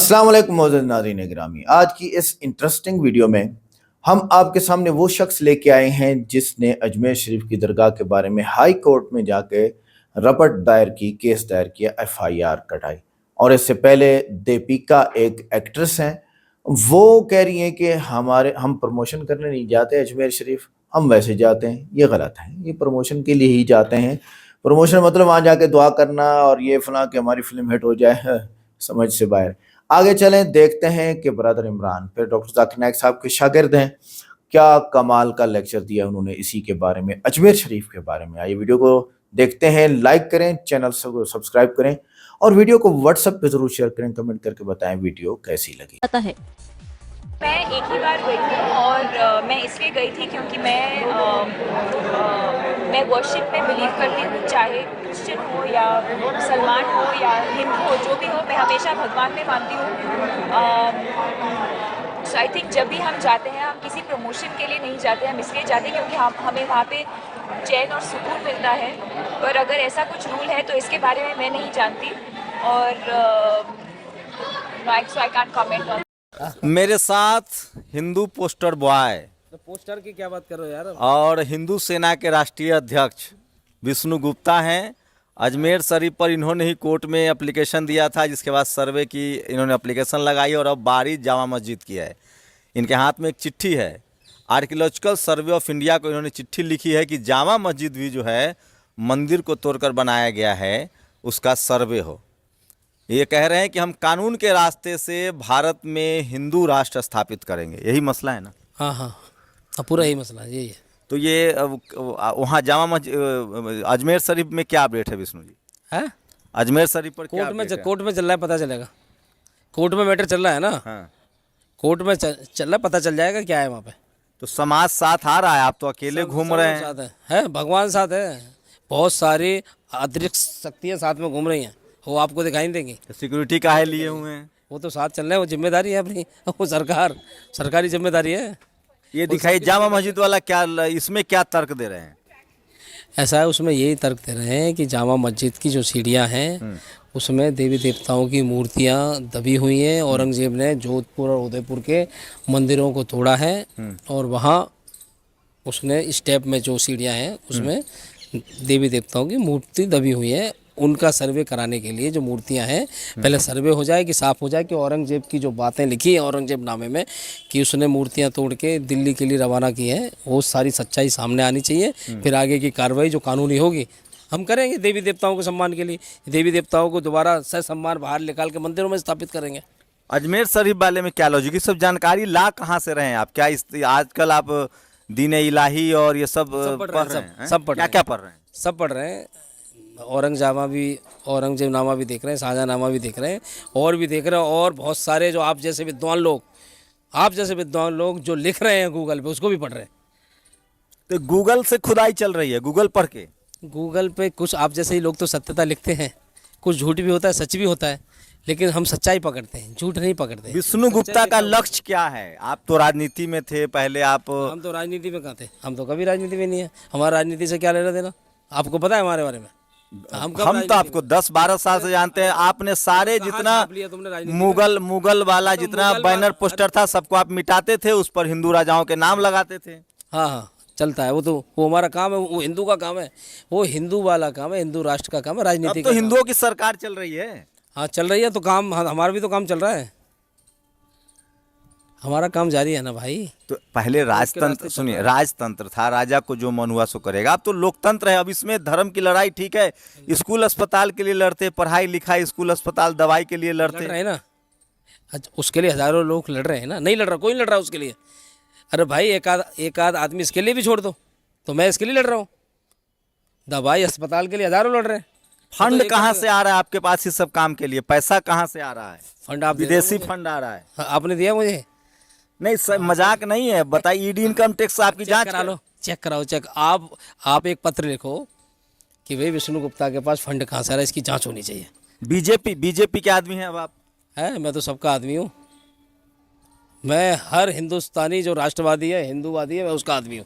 السلام علیکم معزز ناظرین گرامی، آج کی اس انٹرسٹنگ ویڈیو میں ہم آپ کے سامنے وہ شخص لے کے آئے ہیں جس نے اجمیر شریف کی درگاہ کے بارے میں ہائی کورٹ میں جا کے رپٹ دائر کی، کیس دائر کیا، FIR کٹائی۔ اور اس سے پہلے دیپیکا ایک ایکٹریس ہیں، وہ کہہ رہی ہیں کہ ہم پروموشن کرنے نہیں جاتے اجمیر شریف، ہم ویسے جاتے ہیں۔ یہ غلط ہے، یہ پروموشن کے لیے ہی جاتے ہیں۔ پروموشن مطلب وہاں جا کے دعا کرنا اور یہ فلاں کہ ہماری فلم ہٹ ہو جائے، سمجھ سے باہر۔ آگے چلیں، دیکھتے ہیں کہ برادر عمران پھر ڈاکٹر ذاکر نائک صاحب کے شاگرد ہیں، کیا کمال کا لیکچر دیا انہوں نے اسی کے بارے میں، اجمیر شریف کے بارے میں۔ آئیے ویڈیو کو دیکھتے ہیں، لائک کریں، چینل کو سبسکرائب کریں اور ویڈیو کو واٹس ایپ پہ ضرور شیئر کریں، کمنٹ کر کے بتائیں ویڈیو کیسی لگی۔ میں ایک ہی بار گئی ہوں اور میں اس لیے گئی تھی کیونکہ میں ورشپ میں بلیو کرتی ہوں، چاہے کرسچن ہو یا مسلمان ہو یا ہندو ہو، جو بھی ہو، میں ہمیشہ بھگوان میں مانتی ہوں۔ سو آئی تھنک جب بھی ہم جاتے ہیں، ہم کسی پروموشن کے لیے نہیں جاتے، ہم اس لیے جاتے ہیں کیونکہ ہمیں وہاں پہ چین اور سکون ملتا ہے۔ اور اگر ایسا کچھ رول ہے تو اس کے بارے میں نہیں جانتی، اور سو آئی کانٹ کامنٹ آن۔ میرے ساتھ ہندو پوسٹر بوائے پوسٹر کی کیا بات کر رہے ہو یار؟ اور ہندو سینا کے راشٹریہ ادھیکش وشنو گپتا ہیں۔ اجمیر شریف پر انہوں نے ہی کورٹ میں اپلیکیشن دیا تھا، جس کے بعد سروے کی انہوں نے اپلیکیشن لگائی اور اب باری جامع مسجد کی ہے۔ ان کے ہاتھ میں ایک چٹھی ہے، آرکیولوجیکل سروے آف انڈیا کو انہوں نے چٹھی لکھی ہے کہ جامع مسجد بھی جو ہے مندر کو توڑ کر بنایا گیا ہے، اس کا سروے ہو۔ یہ کہہ رہے ہیں کہ ہم قانون کے راستے سے بھارت میں ہندو راشٹر استھاپت کریں گے، یہی مسئلہ ہے نا؟ ہاں، پورا یہی مسئلہ یہی ہے۔ تو یہ وہاں جامع اجمیر شریف میں کیا اپڈیٹ ہے وشنو جی؟ اجمیر شریف پر کیا کورٹ میں چل رہا ہے، پتہ چلے گا۔ کورٹ میں میٹر چل رہا ہے نا؟ ہاں، کورٹ میں چل رہا ہے، پتہ چل جائے گا کیا ہے وہاں پہ۔ تو سماج ساتھ آ رہا ہے، آپ تو اکیلے گھوم رہے ہیں۔ ہے بھگوان ساتھ ہے، بہت ساری ادرک شکتیاں ساتھ میں گھوم رہی ہیں، وہ آپ کو دکھائی نہیں دیں گی۔ سیکورٹی کاہے لیے ہوئے ہیں؟ وہ تو ساتھ چل رہے ہیں، وہ ذمہ داری ہے اپنی، وہ سرکاری ذمہ داری ہے۔ یہ دکھائی جامع مسجد والا کیا اس میں کیا ترک دے رہے ہیں؟ ایسا ہے، اس میں یہی ترک دے رہے ہیں کہ جامع مسجد کی جو سیڑھیاں ہیں اس میں دیوی دیوتاؤں کی مورتیاں دبی ہوئی ہیں۔ اورنگزیب نے جودھ پور اور ادے پور کے مندروں کو توڑا ہے، اور وہاں اس نے اسٹیپ میں جو سیڑھیاں ہیں اس میں دیوی دیوتاؤں کی مورتی دبی ہوئی ہے۔ ان کا سروے کرانے کے لیے جو مورتیاں ہیں، پہلے سروے ہو جائے کہ صاف ہو جائے کہ اورنگزیب کی جو باتیں لکھی ہیں اورنگزیب نامے میں کہ اس نے مورتیاں توڑ کے دلی کے لیے روانہ کی ہیں، وہ ساری سچائی سامنے آنی چاہیے۔ پھر آگے کی کارروائی جو قانونی ہوگی ہم کریں گے، دیوی دیوتاؤں کے سمان کے لیے، دیوی دیوتاؤں کو دوبارہ سہ سمان باہر نکال کے مندروں میں استھاپت کریں گے۔ اجمیر شریف والے میں کیا لاجک، یہ سب جانکاری لا کہاں سے رہے ہیں آپ؟ کیا آج کل آپ دین الہی اور یہ سب پڑھ رہے ہیں؟ سب پڑھ رہے ہیں، کیا پڑھ رہے ہیں؟ سب پڑھ رہے ہیں۔ اورنگزیب نامہ بھی دیکھ رہے ہیں، شاہجہاں نامہ بھی دیکھ رہے ہیں، اور بھی دیکھ رہے ہیں، اور بہت سارے جو آپ جیسے ودوان لوگ جو لکھ رہے ہیں گوگل پہ، اس کو بھی پڑھ رہے ہیں۔ تو گوگل سے کھدائی چل رہی ہے، گوگل پڑھ کے؟ گوگل پہ کچھ آپ جیسے ہی لوگ تو ستیہتا لکھتے ہیں، کچھ جھوٹ بھی ہوتا ہے، سچ بھی ہوتا ہے، لیکن ہم سچائی پکڑتے ہیں، جھوٹ نہیں پکڑتے۔ وشنو گپتا کا لکش کیا ہے؟ آپ تو راجنیتی میں تھے پہلے، ہم تو راجنیتی میں کہاں تھے، ہم تو کبھی راجنیتی میں نہیں ہیں، ہمارا راجنیتی سے کیا لینا دینا؟ آپ کو پتا ہے ہمارے بارے میں؟ ہم تو آپ کو 10-12 سال سے جانتے ہیں، آپ نے سارے جتنا مغل والا جتنا بینر پوسٹر تھا سب کو آپ مٹاتے تھے، اس پر ہندو راجاؤں کے نام لگاتے تھے۔ ہاں چلتا ہے، وہ ہمارا کام ہے، وہ ہندو کا کام ہے، وہ ہندو والا کام ہے، ہندو راشٹر کا کام ہے، راجنیتی اب تو ہندوؤں کی سرکار چل رہی ہے۔ ہاں چل رہی ہے، تو کام ہمارا بھی تو کام چل رہا ہے، ہمارا کام جاری ہے نا بھائی۔ تو پہلے راج تنتر تھا، راجا کو جو من ہوا سو کرے گا۔ اب تو لوکتنتر ہے، اب اس میں دھرم کی لڑائی ٹھیک ہے، اسکول اسپتال کے لیے لڑتے، پڑھائی لکھائی اسکول اسپتال دوائی کے لیے لڑتے ہیں نا، اس کے لیے ہزاروں لوگ لڑ رہے ہیں نا، نہیں لڑ رہا کوئی، لڑ رہا اس کے لیے۔ ارے بھائی ایک آدھ آدمی اس کے لیے بھی چھوڑ دو، تو میں اس کے لیے لڑ رہا ہوں، دوائی اسپتال کے لیے ہزاروں لڑ رہے ہیں۔ فنڈ کہاں سے آ رہا ہے آپ کے پاس اس سب کام کے لیے؟ پیسا کہاں سے آ رہا ہے؟ فنڈ آپ ودیشی فنڈ آ رہا ہے؟ آپ نے دیا مجھے؟ نہیں سر، مذاق نہیں ہے، بتائیے، ای ڈی انکم ٹیکس آپ کی جانچ کرا لو، چیک کراؤ، آپ ایک پتر لکھو کہ بھائی وشنو گپتا کے پاس فنڈ کہاں سے آ رہا ہے، اس کی جانچ ہونی چاہیے۔ بی جے پی کے آدمی ہیں اب آپ؟ میں تو سب کا آدمی ہوں، میں ہر ہندوستانی جو راشٹروادی ہے، ہندووادی ہے، میں اس کا آدمی ہوں۔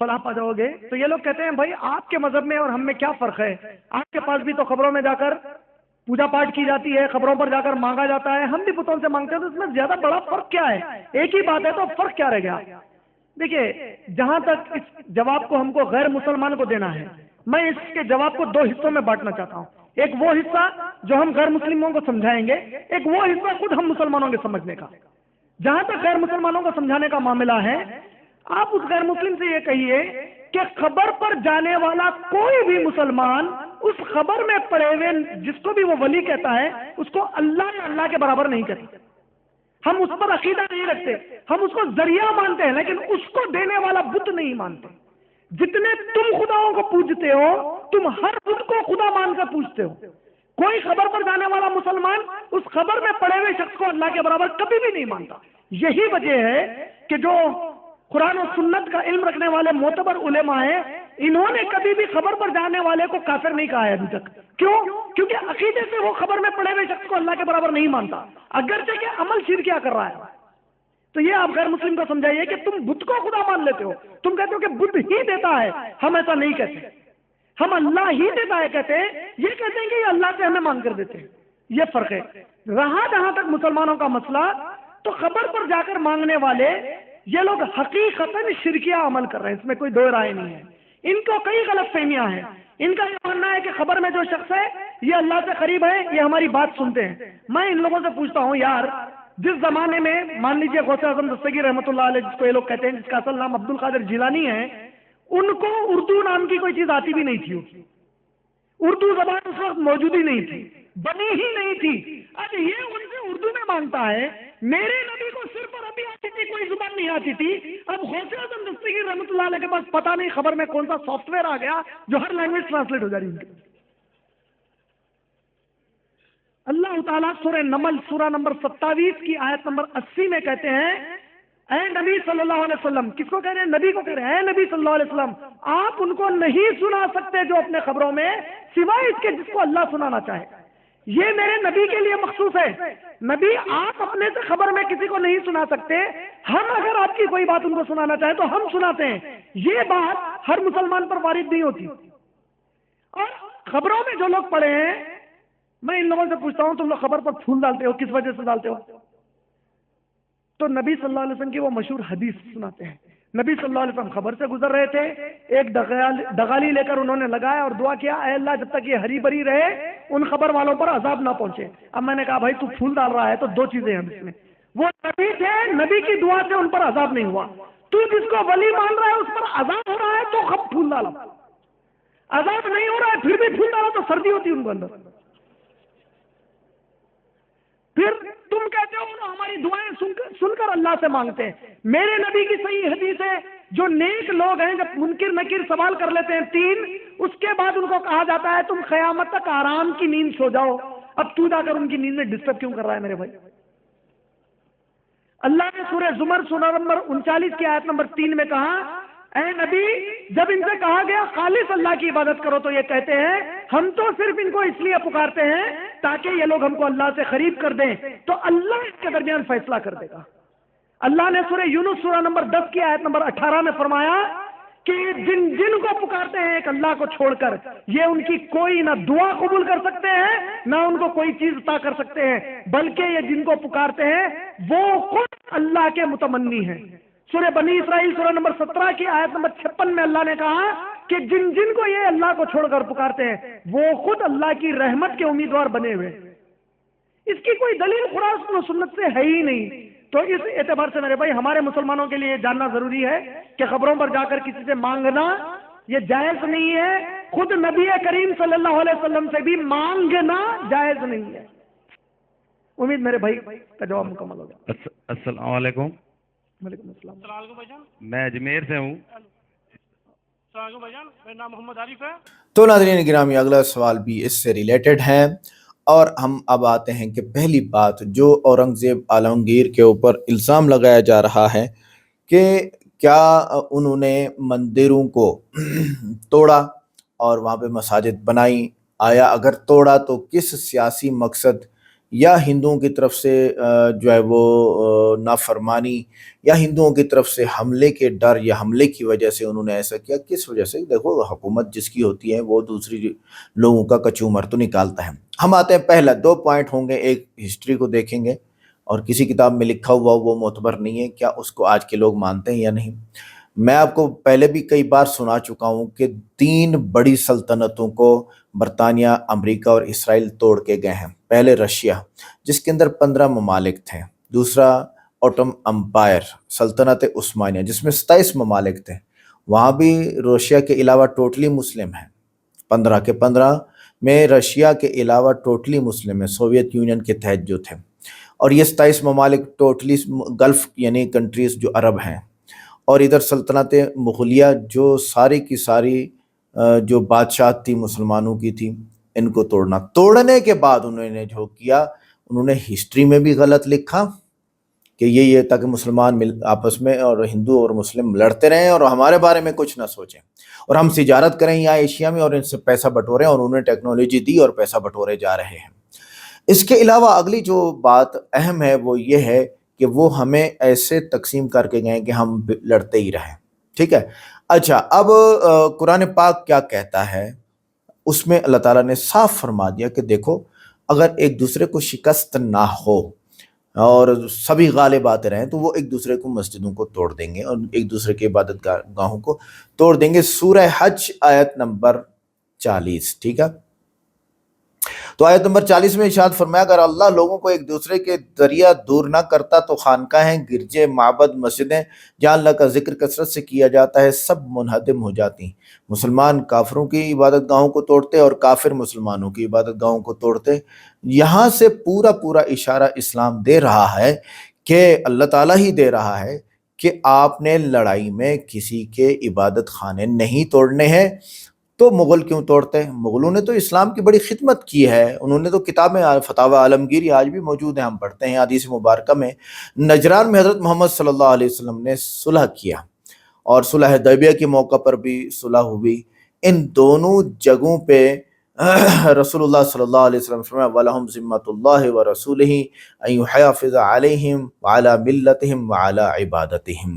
فلاح پا جاؤ گے. تو یہ لوگ کہتے ہیں بھائی آپ کے مذہب میں اور ہم میں کیا فرق ہے؟ آپ کے پاس بھی تو خبروں میں جا کر پوجا پاٹ کی جاتی ہے, خبروں پر جا کر مانگا جاتا ہے, ہم بھی بتوں سے مانگتے ہیں, تو اس میں زیادہ بڑا فرق کیا ہے؟ ایک ہی بات ہے, تو فرق کیا رہ گیا؟ دیکھیے, جہاں تک اس جواب کو ہم کو غیر مسلمان کو دینا ہے, میں اس کے جواب کو دو حصوں میں بانٹنا چاہتا ہوں. ایک وہ حصہ جو ہم غیر مسلموں کو سمجھائیں گے, ایک وہ حصہ خود ہم مسلمانوں کے سمجھنے کا. جہاں تک غیر مسلمانوں کو سمجھانے کا معاملہ ہے, آپ اس غیر مسلم سے یہ کہیے کہ خبر پر جانے والا کوئی بھی مسلمان اس خبر میں پڑے ہوئے جس کو بھی وہ ولی کہتا ہے اس کو اللہ یا اللہ کے برابر نہیں کہتا. ہم اس پر عقیدہ نہیں رکھتے, ہم اس کو ذریعہ مانتے ہیں, لیکن اس کو دینے والا بت نہیں مانتے. جتنے تم خداؤں کو پوجتے ہو, تم ہر بت کو خدا مان کر پوجتے ہو. کوئی خبر پر جانے والا مسلمان اس خبر میں پڑے ہوئے شخص کو اللہ کے برابر کبھی بھی نہیں مانتا. یہی وجہ ہے کہ جو قرآن و سنت کا علم رکھنے والے معتبر علماء ہیں, انہوں نے کبھی بھی خبر پر جانے والے کو کافر نہیں کہا ہے ابھی تک. کیوں؟ کیونکہ عقیدے سے وہ خبر میں پڑے ہوئے شخص کو اللہ کے برابر نہیں مانتا, اگرچہ کہ عمل شرکیہ کر رہا ہے. تو یہ آپ غیر مسلم کو سمجھائیے کہ تم بت کو خدا مان لیتے ہو, تم کہتے ہو کہ بت ہی دیتا ہے. ہم ایسا نہیں کہتے, ہم اللہ ہی دیتا ہے کہتے ہیں, یہ کہتے ہیں کہ یہ اللہ سے ہمیں مانگ کر دیتے ہیں. یہ فرق ہے. رہا جہاں تک مسلمانوں کا مسئلہ, تو خبر پر جا کر مانگنے والے یہ لوگ حقیقتاً شرکیہ عمل کر رہے ہیں, اس میں کوئی دو رائے نہیں ہے. ان کو کئی غلط فہمیاں ہیں. ان کا یہ ماننا ہے کہ خبر میں جو شخص ہے یہ اللہ سے قریب ہے, یہ ہماری بات سنتے ہیں. میں ان لوگوں سے پوچھتا ہوں, یار جس زمانے میں مان لیجیے غوث اعظم دستگیر رحمۃ اللہ علیہ, جس کو یہ لوگ کہتے ہیں, جس کا اصل نام عبد القادر جیلانی ہے, ان کو اردو نام کی کوئی چیز آتی بھی نہیں تھی. اردو زبان اس وقت موجود ہی نہیں تھی, بنی ہی نہیں تھی. اب یہ ان سے اردو میں مانگتا ہے. میرے نبی کو صرف عربی آتی تھی, کوئی زبان نہیں آتی تھی. اب غوث اعظم دستگیر رحمۃ اللہ علیہ کے پاس پتہ نہیں خبر میں کون سا سافٹ ویئر آ گیا جو ہر لینگویج ٹرانسلیٹ ہو جا رہی ہے. اللہ تعالیٰ سورہ نمل سورہ نمبر 27 کی آیت نمبر 80 میں کہتے ہیں, اے نبی صلی اللہ علیہ وسلم. کس کو کہہ رہے ہیں؟ نبی کو کہہ رہے ہیں. اے نبی صلی اللہ علیہ وسلم, آپ ان کو نہیں سنا سکتے جو اپنے خبروں میں, سوائے اس کے جس کو اللہ سنانا چاہے. یہ میرے نبی کے لیے مخصوص ہے. نبی آپ اپنے سے خبر میں کسی کو نہیں سنا سکتے. ہم اگر آپ کی کوئی بات ان کو سنانا چاہیں تو ہم سناتے ہیں. یہ بات ہر مسلمان پر وارد نہیں ہوتی. اور خبروں میں جو لوگ پڑے ہیں, میں ان لوگوں سے پوچھتا ہوں, تم لوگ خبر پر پھول ڈالتے ہو, کس وجہ سے ڈالتے ہو؟ تو نبی صلی اللہ علیہ وسلم کی وہ مشہور حدیث سناتے ہیں. نبی صلی اللہ علیہ وسلم خبر سے گزر رہے تھے, ایک دغالی لے کر انہوں نے لگایا اور دعا کیا, اے اللہ جب تک یہ ہری بری رہے ان خبر والوں پر عذاب نہ پہنچے. اب میں نے کہا بھائی تو پھول ڈال رہا ہے, تو دو چیزیں ہیں اس میں. وہ نبی تھے, نبی کی دعا سے ان پر عذاب نہیں ہوا. تو جس کو ولی مان رہا ہے اس پر عذاب ہو رہا ہے, تو خب پھول ڈالا. عذاب نہیں ہو رہا ہے پھر بھی پھول ڈالا, تو سردی ہوتی ہے ان کو اندر. پھر تم کہتے ہو ہماری دعائیں سن کر اللہ سے مانگتے ہیں. میرے نبی کی صحیح حدیث ہے, جو نیک لوگ ہیں جب منکر نکیر سوال کر لیتے ہیں 3, اس کے بعد ان کو کہا جاتا ہے تم قیامت تک آرام کی نیند سو جاؤ. اب تو جا کر ان کی نیند میں ڈسٹرب کیوں کر رہا ہے میرے بھائی؟ اللہ نے سورہ زمر سورہ نمبر 39 کی آیت نمبر 3 میں کہا, اے نبی جب ان سے کہا گیا خالص اللہ کی عبادت کرو, تو یہ کہتے ہیں ہم تو صرف ان کو اس لیے پکارتے ہیں تاکہ یہ لوگ ہم کو اللہ سے قریب کر دیں. تو اللہ اس کے درمیان فیصلہ کر دے گا. اللہ نے سورہ یونس سورہ نمبر 10 کی آیت نمبر 18 میں فرمایا کہ جن کو پکارتے ہیں ایک اللہ کو چھوڑ کر, یہ ان کی کوئی نہ دعا قبول کر سکتے ہیں نہ ان کو کوئی چیز عطا کر سکتے ہیں, بلکہ یہ جن کو پکارتے ہیں وہ خود اللہ کے متمنی ہیں. سورہ بنی اسرائیل سورہ نمبر 17 کی آیت نمبر 56 میں اللہ نے کہا کہ جن کو یہ اللہ کو چھوڑ کر پکارتے ہیں وہ خود اللہ کی رحمت کے امیدوار بنے ہوئے. اس کی کوئی دلیل قرآن و سنت سے ہے ہی نہیں. تو اس اعتبار سے میرے بھائی ہمارے مسلمانوں کے لیے یہ جاننا ضروری ہے کہ خبروں پر جا کر کسی سے مانگنا یہ جائز نہیں ہے. خود نبی کریم صلی اللہ علیہ وسلم سے بھی مانگنا جائز نہیں ہے. امید میرے بھائی کا جواب مکمل ہوگا. السلام علیکم. وعلیکم السلام. میں اجمیر سے ہوں. السلام علیکم بھائی جان, میرا نام محمد عارف ہے. تو ناظرین گرامی, اگلا سوال بھی اس سے ریلیٹڈ ہے, اور ہم اب آتے ہیں کہ پہلی بات جو اورنگزیب عالمگیر کے اوپر الزام لگایا جا رہا ہے کہ کیا انہوں نے مندروں کو توڑا اور وہاں پہ مساجد بنائی. آیا اگر توڑا تو کس سیاسی مقصد یا ہندوؤں کی طرف سے جو ہے وہ نافرمانی یا ہندوؤں کی طرف سے حملے کے ڈر یا حملے کی وجہ سے انہوں نے ایسا کیا؟ کس وجہ سے؟ دیکھو حکومت جس کی ہوتی ہے وہ دوسری لوگوں کا کچومر تو نکالتا ہے۔ ہم آتے ہیں، پہلا 2 پوائنٹ ہوں گے، ایک ہسٹری کو دیکھیں گے اور کسی کتاب میں لکھا ہوا وہ معتبر نہیں ہے، کیا اس کو آج کے لوگ مانتے ہیں یا نہیں۔ میں آپ کو پہلے بھی کئی بار سنا چکا ہوں کہ 3 بڑی سلطنتوں کو برطانیہ، امریکہ اور اسرائیل توڑ کے گئے ہیں۔ پہلے رشیا جس کے اندر 15 ممالک تھے، دوسرا اوٹم امپائر سلطنت عثمانیہ جس میں 27 ممالک تھے، وہاں بھی رشیا کے علاوہ ٹوٹلی مسلم ہیں، 15 کے 15 میں رشیا کے علاوہ ٹوٹلی مسلم ہیں، سوویت یونین کے تحت جو تھے، اور یہ 27 ممالک ٹوٹلی گلف یعنی کنٹریز جو عرب ہیں، اور ادھر سلطنت مغلیہ جو ساری کی ساری جو بادشاہت تھی مسلمانوں کی تھی، ان کو توڑنے کے بعد انہوں نے جو کیا، انہوں نے ہسٹری میں بھی غلط لکھا کہ یہ تاکہ مسلمان آپس میں اور ہندو اور مسلم لڑتے رہیں اور ہمارے بارے میں کچھ نہ سوچیں، اور ہم تجارت کریں یہاں ایشیا میں اور ان سے پیسہ بٹوریں، اور انہوں نے ٹیکنالوجی دی اور پیسہ بٹورے جا رہے ہیں۔ اس کے علاوہ اگلی جو بات اہم ہے وہ یہ ہے کہ وہ ہمیں ایسے تقسیم کر کے گئے کہ ہم لڑتے ہی رہیں، ٹھیک ہے۔ اچھا، اب قرآن پاک کیا کہتا ہے؟ اس میں اللہ تعالیٰ نے صاف فرما دیا کہ دیکھو، اگر ایک دوسرے کو شکست نہ ہو اور سبھی غالب آتے رہیں تو وہ ایک دوسرے کو مسجدوں کو توڑ دیں گے اور ایک دوسرے کے عبادت گاہوں کو توڑ دیں گے۔ سورہ حج آیت نمبر 40، ٹھیک ہے۔ تو آیت نمبر 40 میں ارشاد فرمایا، اگر اللہ لوگوں کو ایک دوسرے کے ذریعہ دور نہ کرتا تو خانقاہیں، گرجے، معبد، مسجدیں جہاں اللہ کا ذکر کثرت سے کیا جاتا ہے سب منہدم ہو جاتی۔ مسلمان کافروں کی عبادت گاہوں کو توڑتے اور کافر مسلمانوں کی عبادت گاہوں کو توڑتے۔ یہاں سے پورا اشارہ اسلام دے رہا ہے کہ اللہ تعالیٰ ہی دے رہا ہے کہ آپ نے لڑائی میں کسی کے عبادت خانے نہیں توڑنے ہیں۔ تو مغل کیوں توڑتے ہیں؟ مغلوں نے تو اسلام کی بڑی خدمت کی ہے، انہوں نے تو کتابیں فتاوی عالمگیری آج بھی موجود ہیں، ہم پڑھتے ہیں حدیث مبارکہ میں نجران میں حضرت محمد صلی اللہ علیہ وسلم نے صلح کیا، اور صلح حدیبیہ کے موقع پر بھی صلح ہوئی۔ ان دونوں جگہوں پہ رسول اللہ صلی اللہ علیہ وسلم فرمایا وَلَهُمْ ذِمَّةُ اللَّهِ وَرَسُولِهِ أَن يُحَافِظَ عَلَيْهِمْ وَعَلَى مِلَّتِهِمْ وَعَلَى عِبَادَتِهِمْ۔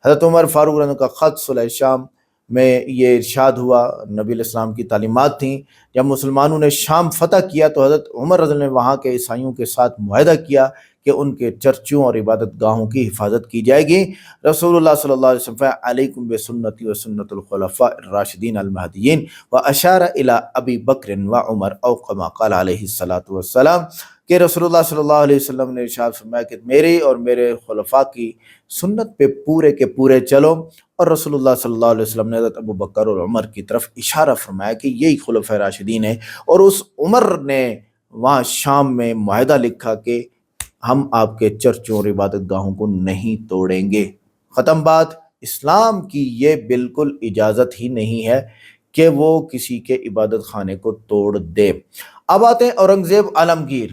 حضرت عمر فاروق رضی اللہ عنہ کا خط صلح شام میں یہ ارشاد ہوا، نبی علیہ السلام کی تعلیمات تھیں، جب مسلمانوں نے شام فتح کیا تو حضرت عمر رضی اللہ عنہ نے وہاں کے عیسائیوں کے ساتھ معاہدہ کیا کہ ان کے چرچوں اور عبادت گاہوں کی حفاظت کی جائے گی۔ رسول اللہ صلی اللہ علیہ وسلم علیکم بسنتی و سنت الخلفاء الراشدین المہدیین و اشار الی ابی بکر و عمر او کما قال علیہ الصلوۃ والسلام، کہ رسول اللہ صلی اللہ علیہ وسلم نے ارشاد فرمایا کہ میرے اور میرے خلفاء کی سنت پہ پورے کے پورے چلو، اور رسول اللہ صلی اللہ علیہ وسلم نے حضرت ابو بکر اور عمر کی طرف اشارہ فرمایا کہ یہی خلفائے راشدین ہیں، اور اس عمر نے وہاں شام میں معاہدہ لکھا کہ ہم آپ کے چرچوں اور عبادت گاہوں کو نہیں توڑیں گے۔ ختم بات۔ اسلام کی یہ بالکل اجازت ہی نہیں ہے کہ وہ کسی کے عبادت خانے کو توڑ دے۔ اب آتے ہیں اورنگزیب عالمگیر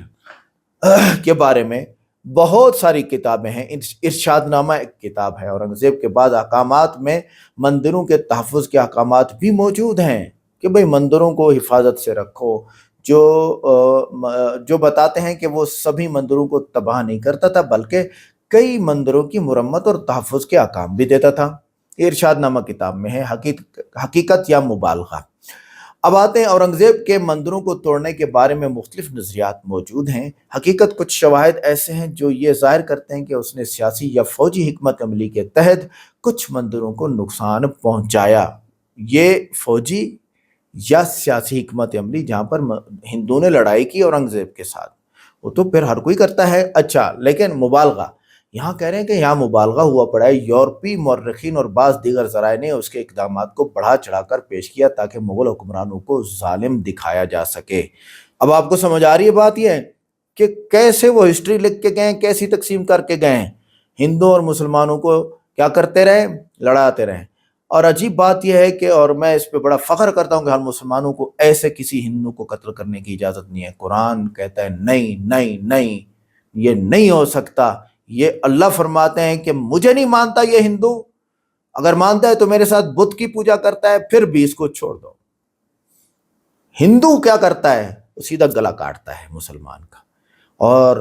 کے بارے میں بہت ساری کتابیں ہیں، ارشاد نامہ ایک کتاب ہے۔ اورنگزیب کے بعد احکامات میں مندروں کے تحفظ کے احکامات بھی موجود ہیں کہ بھئی مندروں کو حفاظت سے رکھو، جو بتاتے ہیں کہ وہ سبھی مندروں کو تباہ نہیں کرتا تھا بلکہ کئی مندروں کی مرمت اور تحفظ کے احکام بھی دیتا تھا۔ یہ ارشاد نامہ کتاب میں ہے، حقیقت یا مبالغہ۔ اب آتے ہیں اورنگزیب کے مندروں کو توڑنے کے بارے میں مختلف نظریات موجود ہیں۔ حقیقت کچھ شواہد ایسے ہیں جو یہ ظاہر کرتے ہیں کہ اس نے سیاسی یا فوجی حکمت عملی کے تحت کچھ مندروں کو نقصان پہنچایا۔ یہ فوجی یا سیاسی حکمت عملی جہاں پر ہندوؤں نے لڑائی کی اورنگزیب کے ساتھ، وہ تو پھر ہر کوئی کرتا ہے۔ اچھا، لیکن مبالغہ یہاں کہہ رہے ہیں کہ یہاں مبالغہ ہوا پڑا ہے۔ یورپی مورخین اور بعض دیگر ذرائع نے اس کے اقدامات کو بڑھا چڑھا کر پیش کیا تاکہ مغل حکمرانوں کو ظالم دکھایا جا سکے۔ اب آپ کو سمجھ آ رہی ہے بات یہ ہے کہ کیسے وہ ہسٹری لکھ کے گئے، کیسی تقسیم کر کے گئے، ہندوؤں اور مسلمانوں کو کیا کرتے رہے؟ لڑاتے رہے۔ اور عجیب بات یہ ہے کہ، اور میں اس پہ بڑا فخر کرتا ہوں کہ ہر مسلمانوں کو ایسے کسی ہندو کو قتل کرنے کی اجازت نہیں ہے۔ قرآن کہتا ہے نہیں نہیں نہیں، یہ نہیں ہو سکتا۔ یہ اللہ فرماتے ہیں کہ مجھے نہیں مانتا یہ ہندو، اگر مانتا ہے تو میرے ساتھ بت کی پوجا کرتا ہے، پھر بھی اس کو چھوڑ دو۔ ہندو کیا کرتا ہے؟ وہ سیدھا گلا کاٹتا ہے مسلمان کا، اور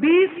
20,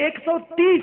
130,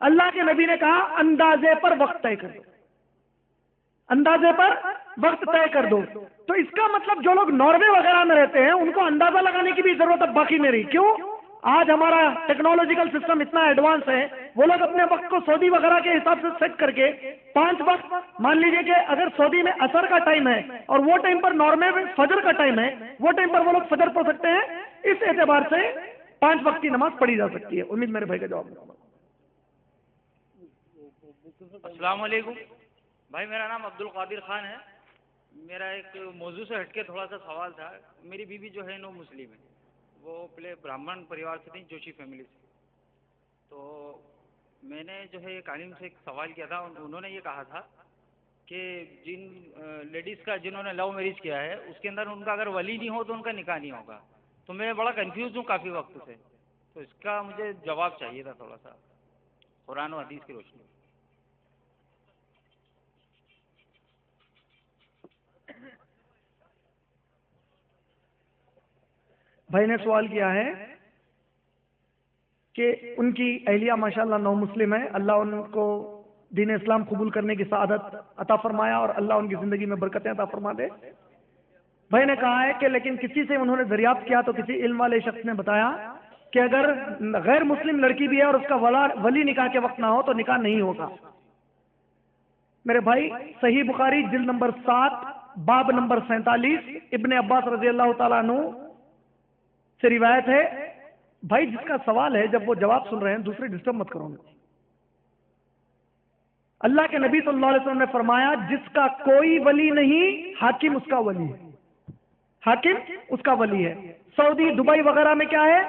اللہ کے نبی نے کہا اندازے پر وقت طے کر دو، اندازے پر وقت طے کر دو. تو اس کا مطلب جو لوگ ناروے وغیرہ میں رہتے ہیں ان کو اندازہ لگانے کی بھی ضرورت اب باقی نہیں رہی. کیوں؟ آج ہمارا ٹیکنالوجیکل سسٹم اتنا ایڈوانس ہے، وہ لوگ اپنے وقت کو سعودی وغیرہ کے حساب سے سیٹ کر کے 5 وقت، مان لیجئے کہ اگر سعودی میں عصر کا ٹائم ہے اور وہ ٹائم پر نارمے میں فجر کا ٹائم ہے، وہ ٹائم پر وہ لوگ فجر پڑھ سکتے ہیں. اس اعتبار سے 5 وقت کی نماز پڑھی جا سکتی ہے. امید میرے بھائی کا جواب ملا. السلام علیکم بھائی، میرا نام عبد القادر خان ہے. میرا ایک موضوع سے ہٹ کے تھوڑا سا سوال تھا. میری بیوی جو ہے نو مسلم ہے، وہ پہلے برہمن پریوار سے تھی، جوشی فیملی سے. تو میں نے جو ہے ایک عالم سے ایک سوال کیا تھا، انہوں نے یہ کہا تھا کہ جن لیڈیز کا جنہوں نے لو میرج کیا ہے اس کے اندر ان کا اگر ولی نہیں ہو تو ان کا نکاح نہیں ہوگا. تو میں بڑا کنفیوز ہوں کافی وقت سے، تو اس کا مجھے جواب چاہیے تھا تھوڑا سا قرآن و حدیث کی روشنی میں. بھائی نے سوال کیا ہے کہ ان کی اہلیہ ماشاءاللہ نو مسلم ہے، اللہ ان کو دین اسلام قبول کرنے کی سعادت عطا فرمایا اور اللہ ان کی زندگی میں برکتیں عطا فرما دے. بھائی نے کہا ہے کہ لیکن کسی سے انہوں نے دریافت کیا تو کسی علم والے شخص نے بتایا کہ اگر غیر مسلم لڑکی بھی ہے اور اس کا ولی نکاح کے وقت نہ ہو تو نکاح نہیں ہوگا. میرے بھائی صحیح بخاری جلد نمبر 7 باب نمبر 47 ابن عباس رضی اللہ تعالیٰ عنہ سے روایت ہے. بھائی جس کا سوال ہے جب وہ جواب سن رہے ہیں دوسرے ڈسٹرب مت کرو. اللہ کے نبی صلی اللہ علیہ وسلم نے فرمایا جس کا کوئی ولی نہیں حاکم اس کا ولی ہے، حاکم اس کا ولی ہے. سعودی دبئی وغیرہ میں کیا ہے؟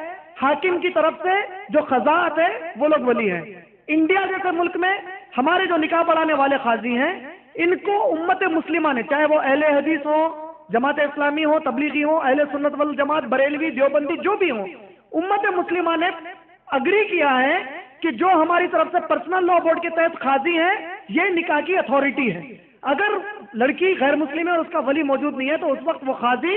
حاکم کی طرف سے جو قضاءت ہے وہ لوگ ولی ہیں. انڈیا جیسے ملک میں ہمارے جو نکاح پڑھانے والے قاضی ہیں ان کو امت مسلمہ نے، چاہے وہ اہل حدیث ہو، جماعت اسلامی ہو، تبلیغی ہو، اہل سنت والجماعت، بریلوی، دیوبندی، جو بھی ہوں، امت مسلمہ نے اگری کیا ہے کہ جو ہماری طرف سے پرسنل لا بورڈ کے تحت قاضی ہیں یہ نکاح کی اتھارٹی ہے. اگر لڑکی غیر مسلم ہے اور اس کا ولی موجود نہیں ہے تو اس وقت وہ قاضی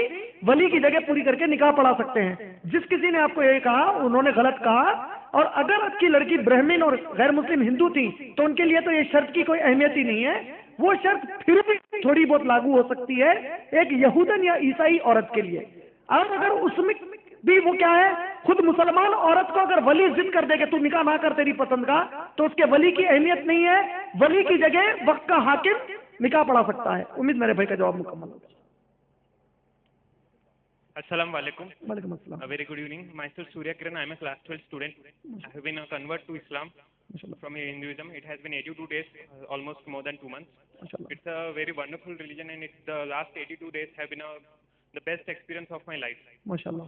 ولی کی جگہ پوری کر کے نکاح پڑھا سکتے ہیں. جس کسی نے آپ کو یہ کہا انہوں نے غلط کہا. اور اگر آپ کی لڑکی برہمن اور غیر مسلم ہندو تھی تو ان کے لیے تو یہ شرط کی کوئی اہمیت ہی نہیں ہے. وہ شرط پھر بھی تھوڑی بہت لاگو ہو سکتی ہے ایک یہودن یا عیسائی عورت کے لیے. اور اگر اس میں بھی وہ کیا ہے، خود مسلمان عورت کو اگر ولی ضد کر دے کہ تو نکاح نہ کر تیری پسند کا، تو اس کے ولی کی اہمیت نہیں ہے. ولی کی جگہ وقت کا حاکم نکاح پڑھا سکتا ہے. امید میرے بھائی کا جواب مکمل ہوگا. Assalamu alaikum. وعلیکم السلام. A very good evening. Myself Surya Kiran. I am a class 12 student. I have been a convert to Islam from Hinduism. It has been 82 days, almost more than 2 months. It's a very wonderful religion, and it's the last 82 days have been the best experience of my life. MashaAllah.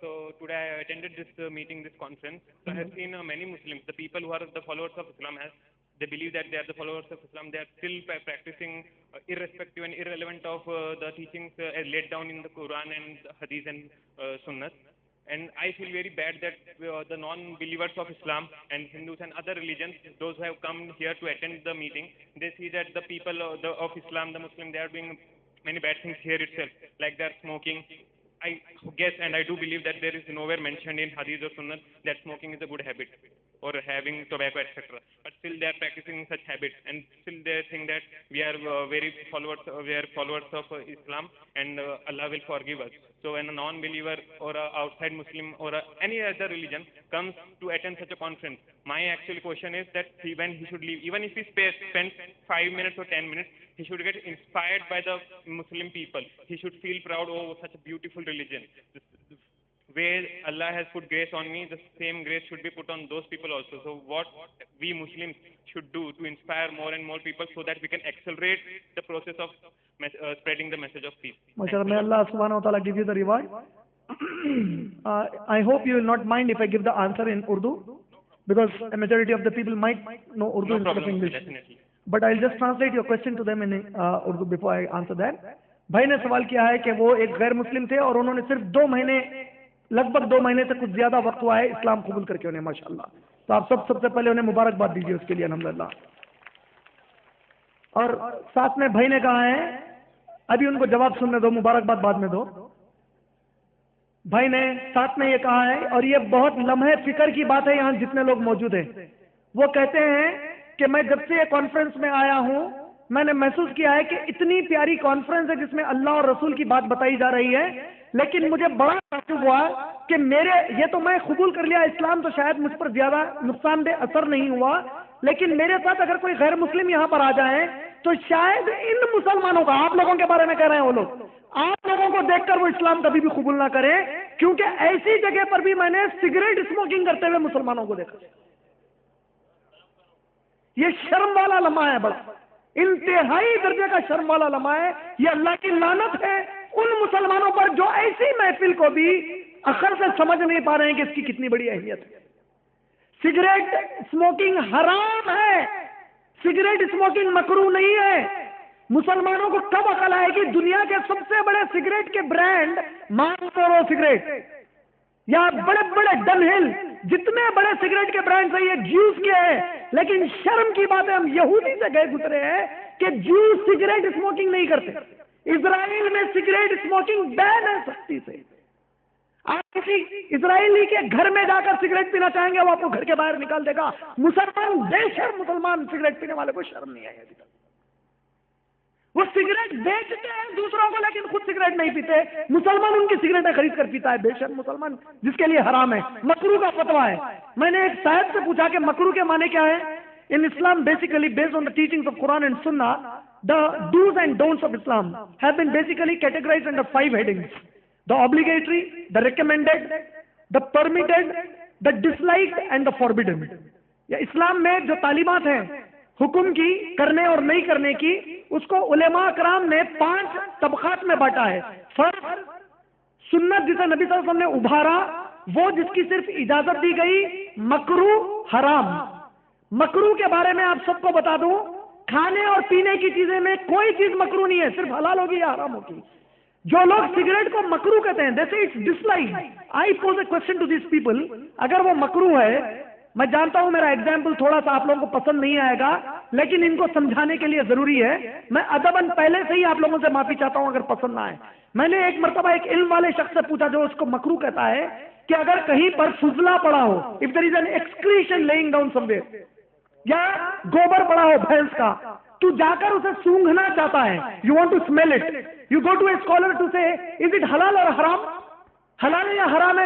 So today I attended this meeting, this conference. So I have seen many Muslims, the people who are the followers of Islam, they believe that they are the followers of Islam. They are still practicing irrespective and irrelevant of the teachings laid down in the Quran and Hadith and Sunnah. And I feel very bad that the non-believers of Islam and Hindus and other religions, those who have come here to attend the meeting, they see that the people of Islam, the Muslims, they are doing many bad things here itself, like they are smoking. I guess and I do believe that there is nowhere mentioned in Hadith or Sunnah that smoking is a good habit or having tobacco, etc. But still they are practicing such habits, and still they think that we are followers of Islam, and Allah will forgive us. So when a non-believer or a outside Muslim or any other religion comes to attend such a conference, my actual question is that when he should leave, even if he spends 5 minutes or 10 minutes, he should get inspired by the Muslim people. He should feel proud, oh, such a beautiful religion. Where Allah has put grace on me, the same grace should be put on those people also. So what we Muslims should do to inspire more and more people so that we can accelerate the process of spreading the message of peace. MashaAllah, may Allah subhanahu wa ta'ala give you the reward. I hope you will not mind if I give the answer in Urdu, because a majority of the people might know Urdu instead of English. Definitely. But I'll just translate your question to them in Urdu before I answer that. بھائی نے سوال کیا ہے کہ وہ ایک غیر مسلم تھے اور انہوں نے صرف 2 مہینے، لگ بھگ 2 مہینے سے کچھ زیادہ وقت ہوا ہے اسلام قبول کر کے انہیں، ماشاءاللہ. تو آپ سب سے پہلے انہیں مبارکباد دیجیے اس کے لیے، الحمدللہ. اور ساتھ میں بھائی نے کہا ہے ابھی ان کو جواب سننے دو، مبارکباد بعد میں دو. بھائی نے ساتھ میں یہ کہا ہے، اور یہ بہت لمحے فکر کی بات ہے یہاں جتنے لوگ موجود ہیں، وہ کہتے ہیں کہ میں جب سے یہ کانفرنس میں آیا ہوں میں نے محسوس کیا ہے کہ اتنی پیاری کانفرنس ہے جس میں اللہ اور رسول کی بات بتائی جا رہی ہے، لیکن مجھے بڑا تعجب ہوا کہ یہ تو میں قبول کر لیا اسلام، تو شاید مجھ پر زیادہ نقصان دہ اثر نہیں ہوا، لیکن میرے ساتھ اگر کوئی غیر مسلم یہاں پر آ جائیں تو شاید ان مسلمانوں کا، آپ لوگوں کے بارے میں کہہ رہے ہیں وہ لوگ، آپ لوگوں کو دیکھ کر وہ اسلام کبھی بھی قبول نہ کریں، کیونکہ ایسی جگہ پر بھی میں نے سگریٹ اسموکنگ کرتے ہوئے مسلمانوں کو دیکھا۔ یہ شرم والا لمحہ ہے، بڑا انتہائی درجے کا شرم والا لمحہ ہے۔ یہ اللہ کی لعنت ہے ان مسلمانوں پر جو ایسی محفل کو بھی عقل سے سمجھ نہیں پا رہے ہیں کہ اس کی کتنی بڑی اہمیت ہے۔ سگریٹ اسموکنگ حرام ہے، سگریٹ اسموکنگ مکروہ نہیں ہے۔ مسلمانوں کو کب عقل آئے گی؟ دنیا کے سب سے بڑے سگریٹ کے برانڈ مارلبورو سگریٹ یا بڑے بڑے ڈن ہل، جتنے بڑے سگریٹ کے برانڈز ہیں یہ جیوز کے ہیں، لیکن شرم کی بات ہے ہم یہودی سے گئے گزرے ہیں کہ جیوز سگریٹ اسموکنگ نہیں کرتے۔ اسرائیل میں سگریٹ اسموکنگ بین ہے سختی سے۔ آپ کسی اسرائیلی کے گھر میں جا کر سگریٹ پینا چاہیں گے وہ آپ کو گھر کے باہر نکال دے گا۔ مسلمان بے شرم مسلمان سگریٹ پینے والے کو شرم نہیں آئی ابھی تک۔ وہ سگریٹ بیچتے ہیں دوسروں کو لیکن خود سگریٹ نہیں پیتے، مسلمان ان کی سگریٹیں خرید کر پیتا ہے، بے شرم مسلمان جس کے لیے حرام ہے۔ مکروہ کا فتویٰ ہے۔ میں نے ایک صاحب سے پوچھا کہ مکروہ کے معنی کیا ہے؟ In Islam, basically based on the teachings of Quran and Sunnah, the do's and don'ts of Islam have been basically categorized under 5 headings: the obligatory, the recommended, the permitted, the disliked and the forbidden. یا اسلام میں جو تعلیمات ہیں حکم کی کرنے اور نہیں کرنے کی، اس کو علماء کرام نے 5 طبقات میں بانٹا ہے۔ فرض، سنت جسے نبی صلی اللہ علیہ وسلم نے ابھارا وہ جس کی صرف اجازت دی گئی، مکروہ، حرام۔ مکروہ کے بارے میں آپ سب کو بتا دوں، کھانے اور پینے کی چیزیں میں کوئی چیز مکروہ نہیں ہے، صرف حلال ہوگی یا حرام ہوگی۔ جو لوگ سگریٹ کو مکروہ کہتے ہیں، جیسے it's dislike, I pose a question to these people, اگر وہ مکروہ ہے، میں جانتا ہوں میرا ایگزامپل تھوڑا سا آپ لوگوں کو پسند نہیں آئے گا لیکن ان کو سمجھانے کے لیے ضروری ہے، میں ادباً پہلے سے ہی آپ لوگوں سے معافی چاہتا ہوں اگر پسند نہ آئے۔ میں نے ایک مرتبہ ایک علم والے شخص سے پوچھا جو اس کو مکروہ کہتا ہے کہ اگر کہیں پر فضلہ پڑا ہو، if there is an excretion laying down somewhere، یا گوبر پڑا ہو بھینس کا، تو جا کر اسے سونگھنا چاہتا ہے، you want to smell it, you go to a scholar to say is it حلال اور حرام، حلال ہے یا حرام ہے؟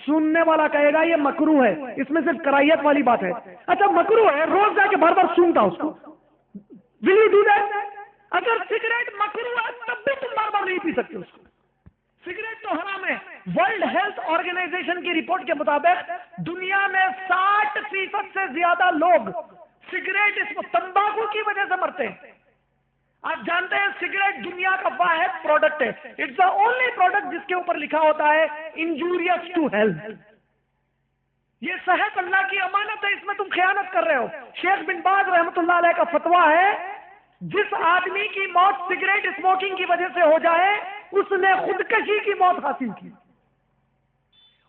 سننے والا کہے گا یہ مکروہ ہے، اس میں صرف کراہیت والی بات ہے۔ اچھا مکروہ ہے، روز جا کے بار بار سونگتا اس کو، ول یو ڈو دیٹ؟ اگر سگریٹ مکروہ ہے تب بھی تم بار بار نہیں پی سکتے اس کو، سگریٹ تو حرام ہے۔ ورلڈ ہیلتھ آرگنائزیشن کی رپورٹ کے مطابق دنیا میں 60% سے زیادہ لوگ سگریٹ تمباکو کی وجہ سے مرتے ہیں۔ آپ جانتے ہیں سگریٹ دنیا کا واحد پروڈکٹ ہے، اٹس دا اونلی پروڈکٹ جس کے اوپر لکھا ہوتا ہے انجوریس ٹو ہیلتھ۔ یہ صحت اللہ کی امانت ہے، اس میں تم خیانت کر رہے ہو۔ شیخ بن باز رحمۃ اللہ علیہ کا فتویٰ ہے جس آدمی کی موت سگریٹ اسموکنگ کی وجہ سے ہو جائے اس نے خودکشی کی موت حاصل کی۔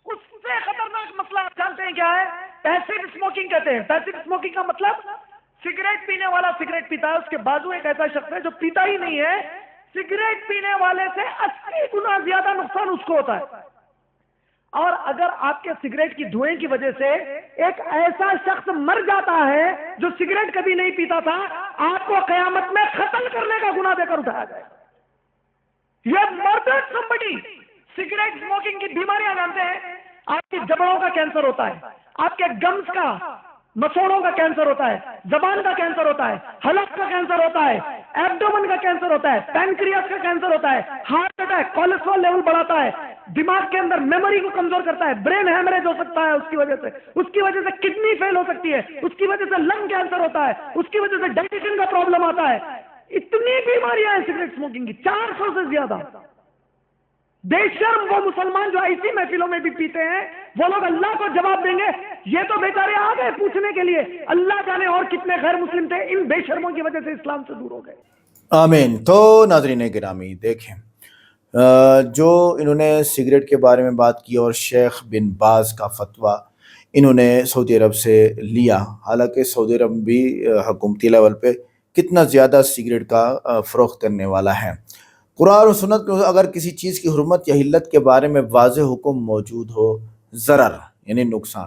اس سے خطرناک مسئلہ آپ جانتے ہیں کیا ہے؟ پیسو اسموکنگ کہتے ہیں۔ پیسو اسموکنگ کا مطلب سگریٹ پینے والا سگریٹ پیتا ہے، اس کے بازو ایک ایسا شخص ہے جو پیتا ہی نہیں ہے، سگریٹ پینے والے سے 80 گنا زیادہ نقصان اس کو ہوتا ہے۔ اور اگر آپ کے سگریٹ کی دھوئیں کی وجہ سے ایک ایسا شخص مر جاتا ہے جو سگریٹ کبھی نہیں پیتا تھا، آپ کو قیامت میں قتل کرنے کا گناہ دے کر اٹھایا جائے۔ یہ مرڈرڈ سمبڈی۔ سگریٹ اسموکنگ کی بیماریاں جانتے ہیں؟ آپ کی جبڑوں کا کینسر ہوتا ہے، آپ کے گمز کا، مسوڑوں کا کینسر ہوتا ہے، زبان کا کینسر ہوتا ہے، حلق کا کینسر ہوتا ہے، ایبڈومن کا کینسر ہوتا ہے، پینکریاس کا کینسر ہوتا ہے، ہارٹ اٹیک، کولیسٹرول لیول بڑھاتا ہے، دماغ کے اندر میموری کو کمزور کرتا ہے، برین ہیمریج ہو سکتا ہے اس کی وجہ سے کڈنی فیل ہو سکتی ہے، اس کی وجہ سے لنگ کینسر ہوتا ہے، اس کی وجہ سے ڈائجیشن کا پرابلم آتا ہے۔ اتنی بیماریاں ہیں سگریٹ اسموکنگ کی، 400 سے زیادہ۔ بے شرم وہ مسلمان جو ایسی محفلوں میں بھی پیتے ہیں، وہ لوگ اللہ کو جواب دیں گے۔ یہ تو بیچارے آ گئے پوچھنے کے لیے، اللہ جانے اور کتنے غیر مسلم تھے ان بے شرموں کی وجہ سے اسلام سے دور ہو گئے۔ آمین۔ تو ناظرین گرامی دیکھیں جو انہوں نے سگریٹ کے بارے میں بات کی اور شیخ بن باز کا فتویٰ انہوں نے سعودی عرب سے لیا، حالانکہ سعودی عرب بھی حکومتی لیول پہ کتنا زیادہ سگریٹ کا فروخت کرنے والا ہے۔ قرآن و سنت میں اگر کسی چیز کی حرمت یا حلت کے بارے میں واضح حکم موجود ہو، ضرر یعنی نقصان،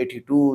82